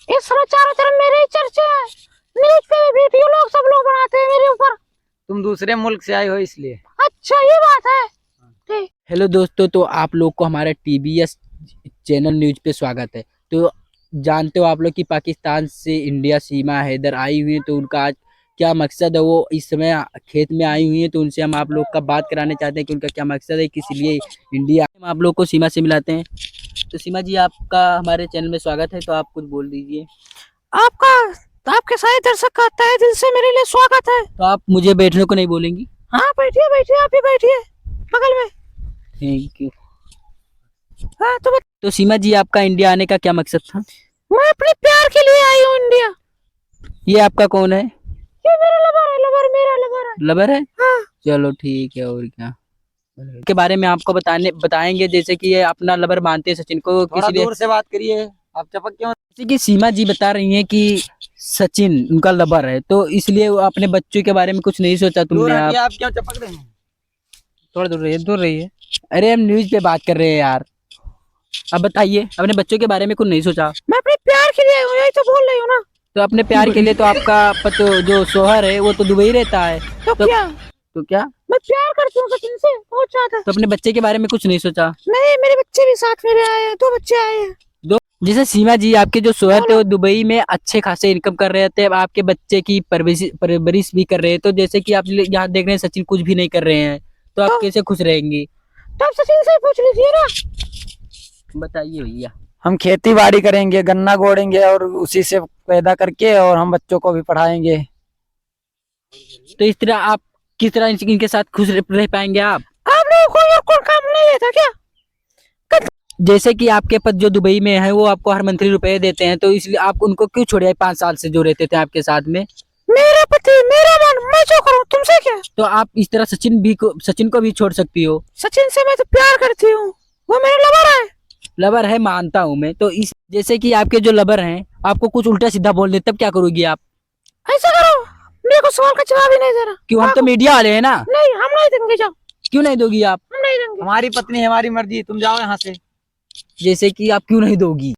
इस समय चारों तरफ मेरे ही चर्चे हैं। न्यूज पे भी वीडियो लोग सब लोग बनाते हैं मेरे ऊपर। तुम दूसरे मुल्क से आए हो इसलिए। अच्छा ये बात है। ठीक। हेलो दोस्तों, तो आप लोग को हमारे टीबीएस चैनल न्यूज पे स्वागत है। तो जानते हो आप लोग कि पाकिस्तान से इंडिया सीमा है इधर आई हुई है, तो उनका आज क्या मकसद है, वो इस समय खेत में आई हुई है, तो उनसे हम आप लोग का बात कराने चाहते हैं कि उनका क्या मकसद है, किस लिए इंडिया। हम आप लोग को सीमा से मिलाते हैं। तो सीमा जी, आपका हमारे चैनल में स्वागत है, तो आप कुछ बोल दीजिए। आपका आपके सारे दर्शक का तहे दिल से मेरे लिए स्वागत है। तो आप मुझे बैठने को नहीं बोलेंगी? हाँ बैठिए बैठिए, आप भी बैठिए बगल में। Thank you. हाँ तो सीमा जी, आपका इंडिया आने का क्या मकसद था? मैं अपने प्यार के लिए आई हूँ इंडिया। ये आपका कौन है? ये मेरा लवर है, लवर मेरा लवर है। लवर है? हाँ। चलो ठीक है, और क्या के बारे में आपको बताएंगे, जैसे कि ये अपना लवर मानते हैं सचिन को। थोड़ा किसी दूर से बात करिए, आप चपक क्यों? जैसे कि सीमा जी बता रही हैं कि सचिन उनका लवर है, तो इसलिए वो अपने बच्चों के बारे में कुछ नहीं सोचा दूर तुमने? हटिए, आप आप क्यों चपक रहे हैं? थोड़ा दूर रहिए, दूर रहिए। अरे हम न्यूज पे बात कर रहे हैं यार। अब बताइए, अपने बच्चों के बारे में कुछ नहीं सोचा? मैं अपने प्यार के लिए आई हूँ, यही तो बोल रही हूँ ना। तो अपने प्यार के लिए तो आपका जो शोहर है वो तो दुबई रहता है। तो क्या? तो क्या? मैं प्यार करती हूँ सचिन से बहुत ज्यादा। तो अपने बच्चे के बारे में कुछ नहीं सोचा? नहीं, मेरे बच्चे भी साथ मेरे आए हैं, 2 बच्चे आए हैं। जैसे सीमा जी, आपके जो शोहर थे वो दुबई में अच्छे खासे इनकम कर रहे थे, अब आपके बच्चे की परवरिश भी कर रहे हैं, तो जैसे कि आप यहाँ देख रहे हैं सचिन कुछ भी नहीं कर रहे हैं, तो आप कैसे खुश रहेंगी? तब सचिन से पूछ लीजिए ना। बताइए भैया। हम खेती बाड़ी करेंगे, गन्ना गोड़ेंगे और उसी से पैदा करके और हम बच्चों को भी पढ़ाएंगे। तो इस तरह आप किस तरह इनके साथ खुश रह पाएंगे आप? आपने कोई और कोई काम नहीं है था क्या? जैसे कि आपके पति जो दुबई में है वो आपको हर मंथली रुपए देते हैं, तो इसलिए आप उनको क्यों छोड़े? 5 साल से जो रहते थे आपके साथ में। मेरा पति मेरा मन, मैं जो करूँ तुमसे क्या? तो आप इस तरह सचिन को भी छोड़ सकती हो। सचिन से मैं तो प्यार करती हूँ, वो मेरा लवर है। लवर है मानता हूँ मैं, तो इस जैसे कि आपके जो लवर हैं आपको कुछ उल्टा सीधा बोल दे, तब क्या करोगी आप? ऐसा करो, मेरे को सवाल का जवाब ही नहीं दे रहा। क्यों? हम तो मीडिया वाले हैं ना। नहीं, हम नहीं देंगे, जाओ। क्यों नहीं दोगी आप? हम नहीं देंगे। हमारी पत्नी हमारी मर्जी, तुम जाओ यहाँ से। जैसे कि आप क्यों नहीं दोगी?